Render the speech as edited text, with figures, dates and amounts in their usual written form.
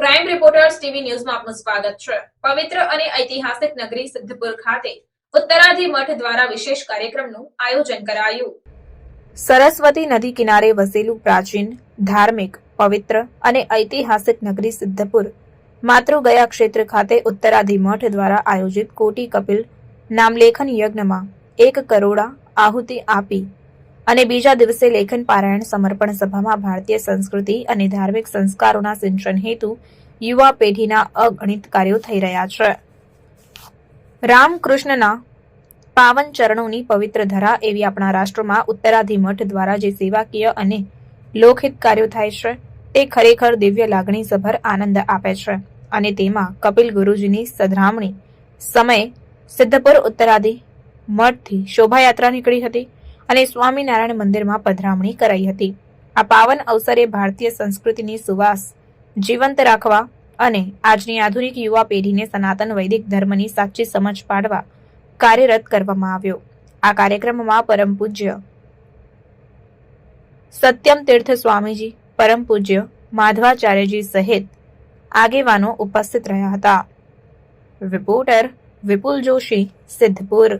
Crime reporters TV ન્યૂઝમાં આપનું સ્વાગત છે। પવિત્ર અને ઐતિહાસિક નગરી સિદ્ધપુર ખાતે ઉત્તરાધી મઠ દ્વારા વિશેષ કાર્યક્રમનું આયોજન કરાયું। સરસ્વતી નદી કિનારે વસેલું પ્રાચીન, ધાર્મિક, પવિત્ર અને ઐતિહાસિક નગરી સિદ્ધપુર માતૃગયા ક્ષેત્ર ખાતે ઉત્તરાધી મઠ દ્વારા આયોજિત કોટી કપિલ નામલેખન યજ્ઞમાં 1 કરોડા આહુતિ આપી અને બીજા દિવસે લેખન પારાયણ સમર્પણ સભામાં ભારતીય સંસ્કૃતિ અને ધાર્મિક સંસ્કારોના સિંચન હેતુ યુવા પેઢીના અગણિત કાર્યો થઈ રહ્યા છે। રામકૃષ્ણના પાવન ચરણોની પવિત્ર ધરા એવી આપણા રાષ્ટ્રમાં ઉત્તરાધી મઠ દ્વારા જે સેવાકીય અને લોકહિત કાર્યો થાય છે તે ખરેખર દિવ્ય લાગણીસભર આનંદ આપે છે અને તેમાં કપિલ ગુરુજીની સધરામણી સમયે સિદ્ધપુર ઉત્તરાધી મઠથી શોભાયાત્રા નીકળી હતી અને સ્વામિનારાયણ મંદિરમાં પધરામણી કરાઈ હતી। આ પાવન અવસરે ભારતીય સંસ્કૃતિની સુવાસ જીવંત રાખવા અને આજની આધુનિક યુવા પેઢીને સનાતન વૈદિક ધર્મની સાચી સમજ પાડવા કાર્યરત કરવામાં આવ્યો। આ કાર્યક્રમમાં પરમ પૂજ્ય સત્યમ તીર્થ સ્વામીજી, પરમ પૂજ્ય માધવાચાર્યજી સહિત આગેવાનો ઉપસ્થિત રહ્યા હતા। રિપોર્ટર વિપુલ જોશી, સિદ્ધપુર।